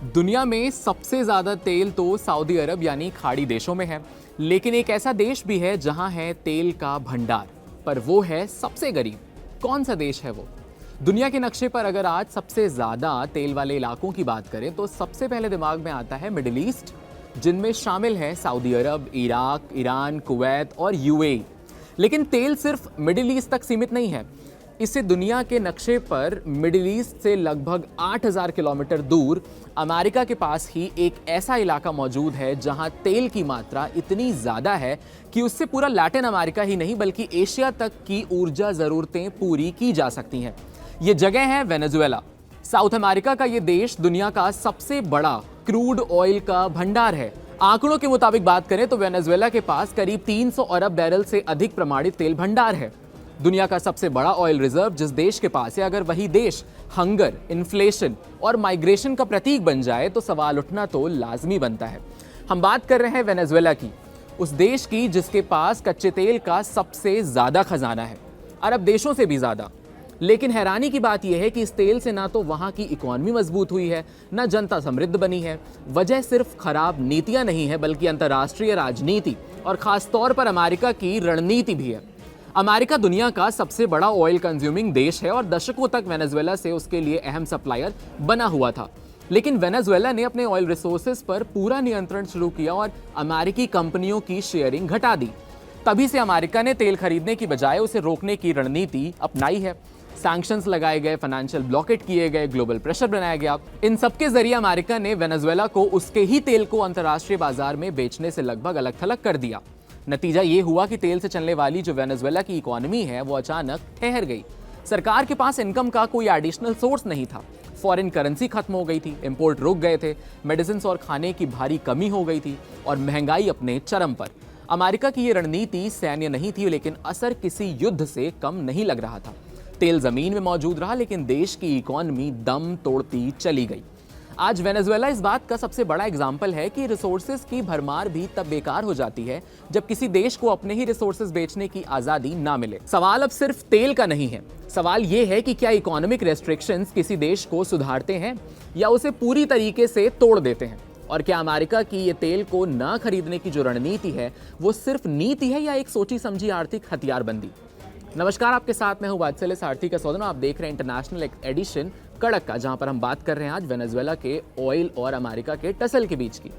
दुनिया में सबसे ज्यादा तेल तो सऊदी अरब यानी खाड़ी देशों में है, लेकिन एक ऐसा देश भी है जहां है तेल का भंडार, पर वो है सबसे गरीब। कौन सा देश है वो? दुनिया के नक्शे पर अगर आज सबसे ज्यादा तेल वाले इलाकों की बात करें तो सबसे पहले दिमाग में आता है मिडिल ईस्ट, जिनमें शामिल है सऊदी अरब, इराक, ईरान, कुवैत और यूएई। लेकिन तेल सिर्फ मिडिल ईस्ट तक सीमित नहीं है। इससे दुनिया के नक्शे पर मिडिल ईस्ट से लगभग 8000 किलोमीटर दूर अमेरिका के पास ही एक ऐसा इलाका मौजूद है जहां तेल की मात्रा इतनी ज्यादा है कि उससे पूरा लैटिन अमेरिका ही नहीं बल्कि एशिया तक की ऊर्जा जरूरतें पूरी की जा सकती हैं। ये जगह है वेनेजुएला। साउथ अमेरिका का ये देश दुनिया का सबसे बड़ा क्रूड ऑयल का भंडार है। आंकड़ों के मुताबिक बात करें तो वेनेजुएला के पास करीब 300 अरब बैरल से अधिक प्रमाणित तेल भंडार है। दुनिया का सबसे बड़ा ऑयल रिजर्व जिस देश के पास है, अगर वही देश हंगर, इन्फ्लेशन और माइग्रेशन का प्रतीक बन जाए तो सवाल उठना तो लाजमी बनता है। हम बात कर रहे हैं वेनेजुएला की, उस देश की जिसके पास कच्चे तेल का सबसे ज्यादा खजाना है, अरब देशों से भी ज्यादा। लेकिन हैरानी की बात यह है कि इस तेल से ना तो वहां की इकोनॉमी मजबूत हुई है, ना जनता समृद्ध बनी है। वजह सिर्फ खराब नीतियां नहीं है बल्कि अंतर्राष्ट्रीय राजनीति और खासतौर पर अमेरिका की रणनीति भी है। अमेरिका दुनिया का सबसे बड़ा ऑयल कंज्यूमिंग देश है और दशकों तक वेनेजुएला से उसके लिए अहम सप्लायर बना हुआ था। लेकिन वेनेजुएला ने अपने ऑयल रिसोर्सेज पर पूरा नियंत्रण शुरू किया और अमेरिकी कंपनियों की शेयरिंग घटा दी। तभी से अमेरिका ने तेल खरीदने की बजाय उसे रोकने की रणनीति अपनाई है। सैंक्शंस लगाए गए, फाइनेंशियल ब्लॉकेट किए गए, ग्लोबल प्रेशर बनाया गया। इन सबके जरिए अमेरिका ने वेनेजुएला को उसके ही तेल को अंतर्राष्ट्रीय बाजार में बेचने से लगभग अलग थलग कर दिया। नतीजा ये हुआ कि तेल से चलने वाली जो वेनेजुएला की इकोनॉमी है वो अचानक ठहर गई। सरकार के पास इनकम का कोई एडिशनल सोर्स नहीं था, फॉरेन करेंसी खत्म हो गई थी, इंपोर्ट रुक गए थे, मेडिसिन और खाने की भारी कमी हो गई थी और महंगाई अपने चरम पर। अमेरिका की ये रणनीति सैन्य नहीं थी, लेकिन असर किसी युद्ध से कम नहीं लग रहा था। तेल जमीन में मौजूद रहा, लेकिन देश की इकोनॉमी दम तोड़ती चली गई। आज वेनेजुएला इस बात का सबसे बड़ा एग्जाम्पल है कि रिसोर्सेज की भरमार भी तब बेकार हो जाती है जब किसी देश को अपने ही रिसोर्सेज बेचने की आजादी ना मिले। सवाल अब सिर्फ तेल का नहीं है, सवाल यह है कि क्या इकोनॉमिक रेस्ट्रिक्शंस किसी देश को सुधारते हैं या उसे पूरी तरीके से तोड़ देते हैं। और क्या अमेरिका की ये तेल को ना खरीदने की जो रणनीति है वो सिर्फ नीति है या एक सोची समझी आर्थिक हथियारबंदी। नमस्कार, आपके साथ मैं हूं वात्सल्य सारथी का सौदन। आप देख रहे हैं इंटरनेशनल एडिशन कड़क का, जहां पर हम बात कर रहे हैं आज वेनेजुएला के ऑयल और अमेरिका के टसल के बीच की।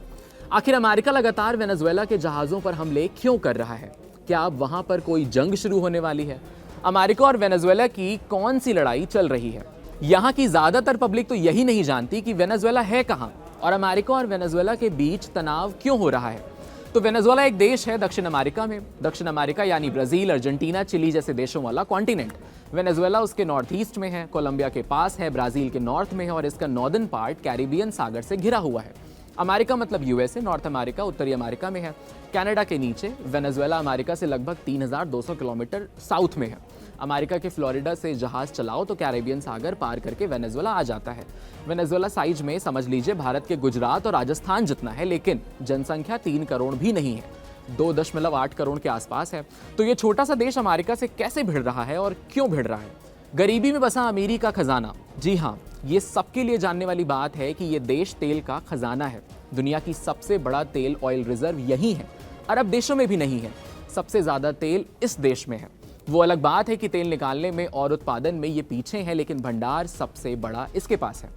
आखिर अमेरिका लगातार वेनेजुएला के जहाजों पर हमले क्यों कर रहा है? क्या अब वहां पर कोई जंग शुरू होने वाली है? अमेरिका और वेनेजुएला की कौन सी लड़ाई चल रही है? यहाँ की ज्यादातर पब्लिक तो यही नहीं जानती कि वेनेजुएला है कहाँ और अमेरिका और वेनेजुएला के बीच तनाव क्यों हो रहा है। तो वेनेजुएला एक देश है दक्षिण अमेरिका में। दक्षिण अमेरिका यानी ब्राजील, अर्जेंटीना, चिली जैसे देशों वाला कॉन्टिनेंट। वेनेजुएला उसके नॉर्थ ईस्ट में है, कोलंबिया के पास है, ब्राजील के नॉर्थ में है और इसका नॉर्दर्न पार्ट कैरिबियन सागर से घिरा हुआ है। अमेरिका मतलब यूएसए, नॉर्थ अमेरिका उत्तरी अमेरिका में है, कनाडा के नीचे। वेनेजुएला अमेरिका से लगभग 3200 किलोमीटर साउथ में है। अमेरिका के फ्लोरिडा से जहाज चलाओ तो कैरिबियन सागर पार करके वेनेजुएला आ जाता है। वेनेजुएला साइज में समझ लीजिए भारत के गुजरात और राजस्थान जितना है, लेकिन जनसंख्या 3 करोड़ भी नहीं है, 2.8 करोड़ के आसपास है। तो ये छोटा सा देश अमेरिका से कैसे भिड़ रहा है और क्यों भिड़ रहा है? गरीबी में बसा अमीरी का खजाना। जी हाँ, ये सबके लिए जानने वाली बात है कि ये देश तेल का खजाना है। दुनिया की सबसे बड़ा तेल ऑयल रिजर्व यही है, अरब देशों में भी नहीं है। सबसे ज्यादा तेल इस देश में है। वो अलग बात है कि तेल निकालने में और उत्पादन में ये पीछे है, लेकिन भंडार सबसे बड़ा इसके पास है।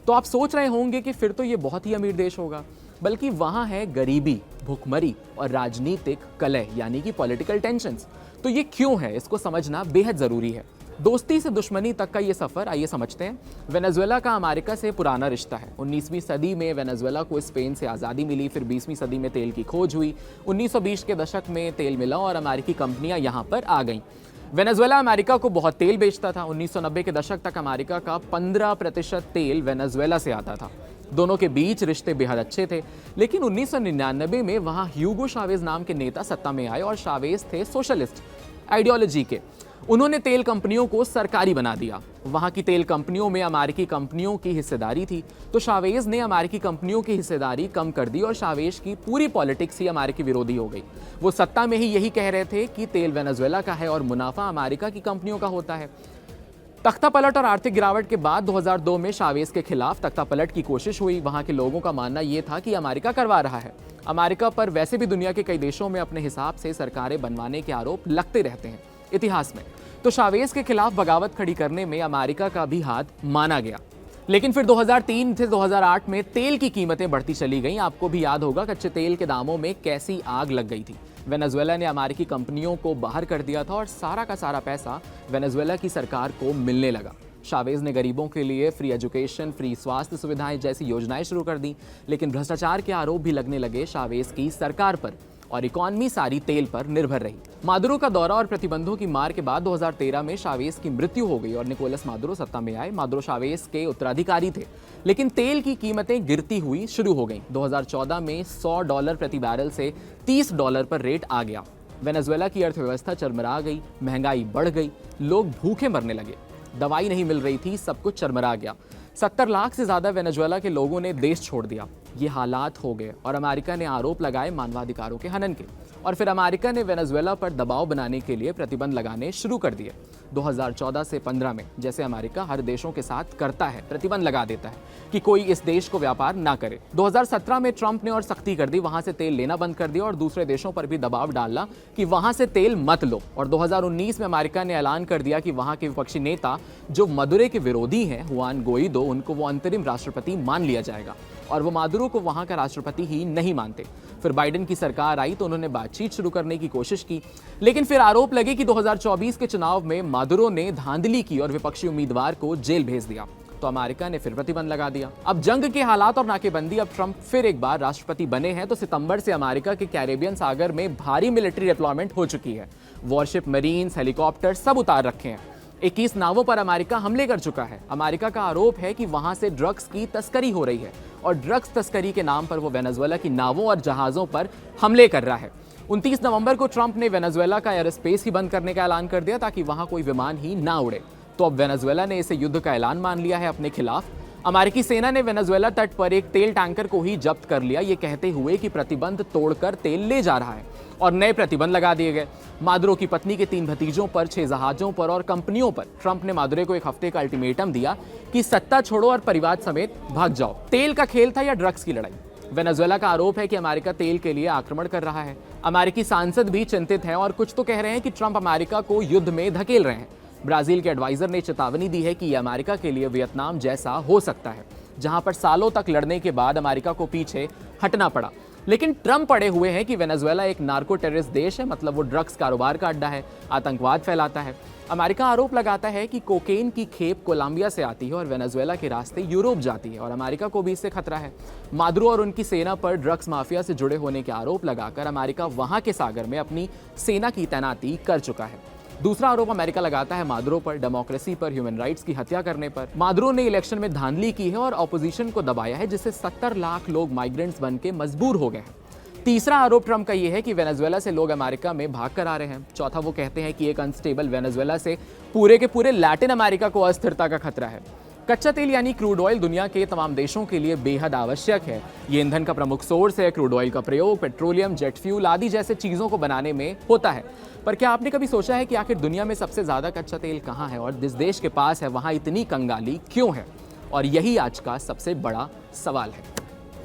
तो आप सोच रहे होंगे कि फिर तो ये बहुत ही अमीर देश होगा, बल्कि वहां है गरीबी, भुखमरी और राजनीतिक कलह यानी कि पॉलिटिकल टेंशंस। तो ये क्यों है, इसको समझना बेहद जरूरी है। दोस्ती से दुश्मनी तक का ये सफर आइए समझते हैं। वेनेजुएला का अमेरिका से पुराना रिश्ता है। 19वीं सदी में वेनेजुएला को स्पेन से आज़ादी मिली, फिर 20वीं सदी में तेल की खोज हुई, 1920 के दशक में तेल मिला और अमेरिकी कंपनियां यहां पर आ गईं। वेनेजुएला अमेरिका को बहुत तेल बेचता था। 1990 के दशक तक अमेरिका का 15% तेल वेनेजुएला से आता था। दोनों के बीच रिश्ते बेहद अच्छे थे, लेकिन 1999 में वहां ह्यूगो शावेज नाम के नेता सत्ता में आए और शावेज थे सोशलिस्ट आइडियोलॉजी के। उन्होंने तेल कंपनियों को सरकारी बना दिया। वहां की तेल कंपनियों में अमेरिकी कंपनियों की हिस्सेदारी थी, तो शावेज ने अमेरिकी कंपनियों की हिस्सेदारी कम कर दी और शावेज की पूरी पॉलिटिक्स ही अमेरिकी विरोधी हो गई। वो सत्ता में ही यही कह रहे थे कि तेल वेनेजुएला का है और मुनाफा अमेरिका की कंपनियों का होता है। तख्तापलट और आर्थिक गिरावट के बाद 2002 में चावेज के खिलाफ तख्तापलट की कोशिश हुई। वहां के लोगों का मानना यह था कि अमेरिका करवा रहा है। अमेरिका पर वैसे भी दुनिया के कई देशों में अपने हिसाब से सरकारें बनवाने के आरोप लगते रहते हैं इतिहास में, तो चावेज के खिलाफ बगावत खड़ी करने में अमेरिका का भी हाथ माना गया। लेकिन फिर 2003 से 2008 में तेल की कीमतें बढ़ती चली गईं। आपको भी याद होगा कच्चे तेल के दामों में कैसी आग लग गई थी। वेनेजुएला ने अमेरिकी कंपनियों को बाहर कर दिया था और सारा का सारा पैसा वेनेजुएला की सरकार को मिलने लगा। चावेज ने गरीबों के लिए फ्री एजुकेशन, फ्री स्वास्थ्य सुविधाएं जैसी योजनाएं शुरू कर दी, लेकिन भ्रष्टाचार के आरोप भी लगने लगे चावेज की सरकार पर और इकॉनमी सारी तेल पर निर्भर रही। मादुरो का दौरा और प्रतिबंधों की मार के बाद 2013 में चावेज की मृत्यु हो गई और निकोलस मादुरो सत्ता में आए। मादुरो चावेज के उत्तराधिकारी थे, लेकिन तेल की कीमतें गिरती हुई शुरू हो गईं। 2014 में $100 प्रति बैरल से $30 पर रेट आ गया। वेनेजुएला की अर्थव्यवस्था चरमरा गई, महंगाई बढ़ गई, लोग भूखे मरने लगे, दवाई नहीं मिल रही थी, सब कुछ चरमरा गया। 70 लाख से ज्यादा वेनेजुएला के लोगों ने देश छोड़ दिया। ये हालात हो गए और अमेरिका ने आरोप लगाए मानवाधिकारों के हनन के, और फिर अमेरिका ने वेनेजुएला पर दबाव बनाने के लिए प्रतिबंध लगाने शुरू कर दिए। 2014 से 15 में, जैसे अमेरिका हर देशों के साथ करता है, प्रतिबंध लगा देता है कि कोई इस देश को व्यापार ना करे। 2017 में ट्रंप ने और सख्ती कर दी, वहां से तेल लेना बंद कर दिया और दूसरे देशों पर भी दबाव डाला कि वहां से तेल मत लो। और 2019 में अमेरिका ने ऐलान कर दिया कि वहां के विपक्षी नेता जो मदुरो के विरोधी हैं, हुआन गुआइडो, उनको वो अंतरिम राष्ट्रपति मान लिया जाएगा और वो मादुरो को वहां का राष्ट्रपति ही नहीं मानते। फिर बाइडेन की सरकार आई तो उन्होंने बातचीत शुरू करने की कोशिश की, लेकिन फिर आरोप लगे कि 2024 के चुनाव में मादुरो ने धांधली की और विपक्षी उम्मीदवार को जेल भेज दिया, तो अमेरिका ने फिर प्रतिबंध लगा दिया। अब जंग के हालात और नाकेबंदी, अब ट्रंप फिर एक बार राष्ट्रपति बने हैं तो सितंबर से अमेरिका के कैरेबियन सागर में भारी मिलिट्री डिप्लॉयमेंट हो चुकी है। वॉरशिप, मरीन्स, हेलीकॉप्टर सब उतार रखे हैं। 21 नावों पर अमेरिका हमले कर चुका है। अमेरिका का आरोप है कि वहां से ड्रग्स की तस्करी हो रही है और ड्रग्स तस्करी के नाम पर वो वेनेजुएला की नावों और जहाजों पर हमले कर रहा है। 29 नवंबर को ट्रंप ने वेनेजुएला का एयर स्पेस ही बंद करने का ऐलान कर दिया ताकि वहां कोई विमान ही ना उड़े। तो अब वेनेजुएला ने इसे युद्ध का ऐलान मान लिया है अपने खिलाफ। अमेरिकी सेना ने वेनेजुएला तट पर एक तेल टैंकर को ही जब्त कर लिया, ये कहते हुए कि प्रतिबंध तोड़कर तेल ले जा रहा है, और नए प्रतिबंध लगा दिए गए। मादुरो की पत्नी के 3 भतीजों पर, 6 जहाजों पर और कंपनियों पर ट्रंप ने मादुरो को 1 हफ्ते का अल्टीमेटम दिया कि सत्ता छोड़ो और परिवार समेत भाग जाओ। तेल का खेल था या ड्रग्स की लड़ाई? वेनेजुएला का आरोप है कि अमेरिका तेल के लिए आक्रमण कर रहा है। अमेरिकी सांसद भी चिंतित हैं और कुछ तो कह रहे हैं कि ट्रंप अमेरिका को युद्ध में धकेल रहे हैं। ब्राजील के एडवाइजर ने चेतावनी दी है कि यह अमेरिका के लिए वियतनाम जैसा हो सकता है, जहां पर सालों तक लड़ने के बाद अमेरिका को पीछे हटना पड़ा। लेकिन ट्रंप पड़े हुए हैं कि वेनेजुएला एक नार्को टेररिस्ट देश है, मतलब वो ड्रग्स कारोबार का अड्डा है, आतंकवाद फैलाता है। अमेरिका आरोप लगाता है कि कोकेन की खेप कोलंबिया से आती है और वेनेजुएला के रास्ते यूरोप जाती है और अमेरिका को भी इससे खतरा है। मादुरो और उनकी सेना पर ड्रग्स माफिया से जुड़े होने के आरोप लगाकर अमेरिका वहां के सागर में अपनी सेना की तैनाती कर चुका है। दूसरा आरोप अमेरिका लगाता है मादुरो पर, डेमोक्रेसी पर, ह्यूमन राइट्स की हत्या करने पर। मादुरो ने इलेक्शन में धांधली की है और ऑपोजिशन को दबाया है, जिससे 70 लाख लोग माइग्रेंट्स बनके मजबूर हो गए हैं। तीसरा आरोप ट्रंप का यह है कि वेनेजुएला से लोग अमेरिका में भाग कर आ रहे हैं। चौथा, वो कहते हैं कि एक अनस्टेबल वेनेजुएला से पूरे के पूरे लैटिन अमेरिका को अस्थिरता का खतरा है। कच्चा तेल यानी क्रूड ऑयल दुनिया के तमाम देशों के लिए बेहद आवश्यक है। ये ईंधन का प्रमुख सोर्स है। क्रूड ऑयल का प्रयोग पेट्रोलियम, जेट फ्यूल आदि जैसे चीज़ों को बनाने में होता है। पर क्या आपने कभी सोचा है कि आखिर दुनिया में सबसे ज़्यादा कच्चा तेल कहाँ है और जिस देश के पास है वहाँ इतनी कंगाली क्यों है? और यही आज का सबसे बड़ा सवाल है।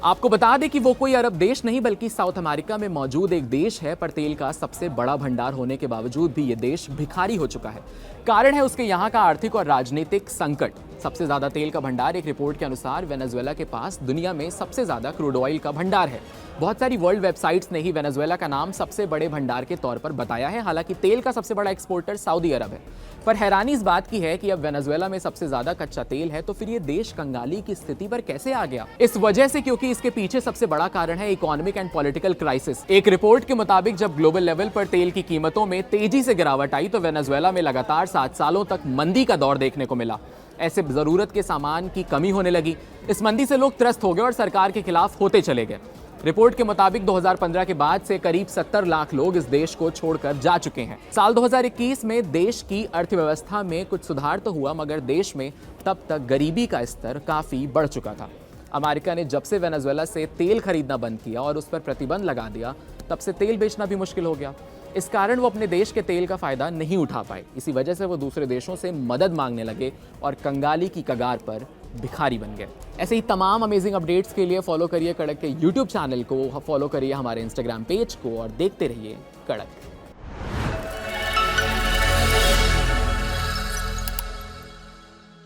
आपको बता दें कि वो कोई अरब देश नहीं बल्कि साउथ अमेरिका में मौजूद एक देश है, पर तेल का सबसे बड़ा भंडार होने के बावजूद भी ये देश भिखारी हो चुका है। कारण है उसके यहाँ का आर्थिक और राजनीतिक संकट। सबसे ज्यादा तेल का भंडार, एक रिपोर्ट के अनुसार वेनेजुएला के पास दुनिया में सबसे ज्यादा क्रूड ऑयल का भंडार है। बहुत सारी वर्ल्ड वेबसाइट्स ने ही वेनेजुएला का नाम सबसे बड़े भंडार के तौर पर बताया है। हालांकि तेल का सबसे बड़ा एक्सपोर्टर सऊदी अरब है। पर हैरानी इस बात की है कि अब वेनेजुएला में सबसे ज्यादा कच्चा तेल है तो फिर ये देश कंगाली की स्थिति पर कैसे आ गया? इस वजह से क्योंकि इसके पीछे सबसे बड़ा कारण है इकोनॉमिक एंड पॉलिटिकल क्राइसिस। एक रिपोर्ट के मुताबिक जब ग्लोबल लेवल पर तेल की कीमतों में तेजी से गिरावट आई तो वेनेजुएला में लगातार 7 सालों तक मंदी का दौर देखने को मिला। ऐसे जरूरत के सामान की कमी होने लगी। इस मंदी से लोग त्रस्त हो गए और सरकार के खिलाफ होते चले गए। रिपोर्ट के मुताबिक 2015 के बाद से करीब 70 लाख लोग इस देश को छोड़कर जा चुके हैं। साल 2021 में देश की अर्थव्यवस्था में कुछ सुधार तो हुआ, मगर देश में तब तक गरीबी का स्तर काफी बढ़ चुका था। अमेरिका ने जब से वेनेजुएला से तेल खरीदना बंद किया और उस पर प्रतिबंध लगा दिया, तब से तेल बेचना भी मुश्किल हो गया। इस कारण वो अपने देश के तेल का फायदा नहीं उठा पाए। इसी वजह से वो दूसरे देशों से मदद मांगने लगे और कंगाली की कगार पर भिखारी बन गए। ऐसे ही तमाम अमेजिंग अपडेट्स के लिए फॉलो करिए कड़क के यूट्यूब चैनल को, फॉलो करिए हमारे इंस्टाग्राम पेज को और देखते रहिए कड़क।